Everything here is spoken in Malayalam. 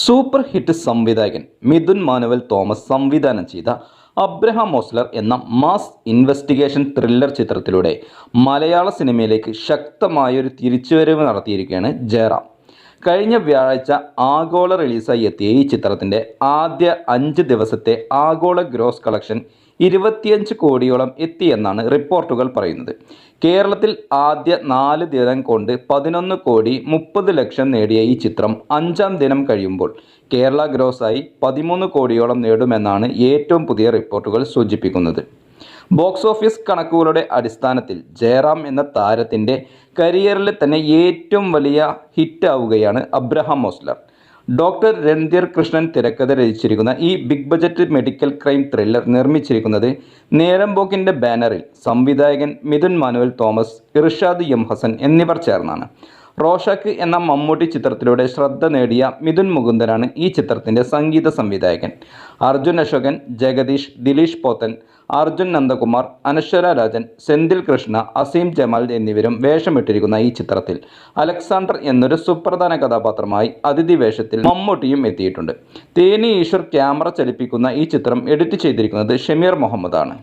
സൂപ്പർ ഹിറ്റ് സംവിധായകൻ മിഥുൻ മാനുവൽ തോമസ് സംവിധാനം ചെയ്ത അബ്രഹാം ഓസ്ലർ എന്ന മാസ് ഇൻവെസ്റ്റിഗേഷൻ ത്രില്ലർ ചിത്രത്തിലൂടെ മലയാള സിനിമയിലേക്ക് ശക്തമായൊരു തിരിച്ചുവരവ് നടത്തിയിരിക്കുകയാണ് ജയറാം. കഴിഞ്ഞ വ്യാഴാഴ്ച ആഗോള റിലീസായി എത്തിയ ഈ ചിത്രത്തിൻ്റെ ആദ്യ 5 ദിവസത്തെ ആഗോള ഗ്രോസ് കളക്ഷൻ 25 കോടിയോളം എത്തിയെന്നാണ് റിപ്പോർട്ടുകൾ പറയുന്നത്. കേരളത്തിൽ ആദ്യ 4 ദിനം കൊണ്ട് 11 കോടി 30 ലക്ഷം നേടിയ ഈ ചിത്രം 5-ാം ദിനം കഴിയുമ്പോൾ കേരള ഗ്രോസായി 13 കോടിയോളം നേടുമെന്നാണ് ഏറ്റവും പുതിയ റിപ്പോർട്ടുകൾ സൂചിപ്പിക്കുന്നത്. ബോക്സ് ഓഫീസ് കണക്കുകളുടെ അടിസ്ഥാനത്തിൽ ജയറാം എന്ന താരത്തിൻ്റെ കരിയറിലെ തന്നെ ഏറ്റവും വലിയ ഹിറ്റാവുകയാണ് അബ്രഹാം ഓസ്ലർ. ഡോക്ടർ രൺധീർ കൃഷ്ണൻ തിരക്കഥ രചിച്ചിരിക്കുന്ന ഈ big budget medical crime thriller നിർമ്മിച്ചിരിക്കുന്നത് നേരംപോക്കിൻ്റെ ബാനറിൽ സംവിധായകൻ മിഥുൻ മാനുവൽ തോമസ്, ഇർഷാദ് എം ഹസൻ എന്നിവർ ചേർന്നാണ്. റോഷാക്ക് എന്ന മമ്മൂട്ടി ചിത്രത്തിലൂടെ ശ്രദ്ധ നേടിയ മിഥുൻ മുകുന്ദനാണ് ഈ ചിത്രത്തിൻ്റെ സംഗീത സംവിധായകൻ. അർജുൻ അശോകൻ, ജഗദീഷ്, ദിലീഷ് പോത്തൻ, അർജുൻ നന്ദകുമാർ, അനശ്വര രാജൻ, സെന്തിൽ കൃഷ്ണ, അസീം ജമാൽ എന്നിവരും വേഷമിട്ടിരിക്കുന്ന ഈ ചിത്രത്തിൽ അലക്സാണ്ടർ എന്നൊരു സുപ്രധാന കഥാപാത്രമായി അതിഥി വേഷത്തിൽ മമ്മൂട്ടിയും എത്തിയിട്ടുണ്ട്. തേനി ഈശ്വർ ക്യാമറ ചലിപ്പിക്കുന്ന ഈ ചിത്രം എഡിറ്റ് ചെയ്തിരിക്കുന്നത് ഷമീർ മുഹമ്മദാണ്.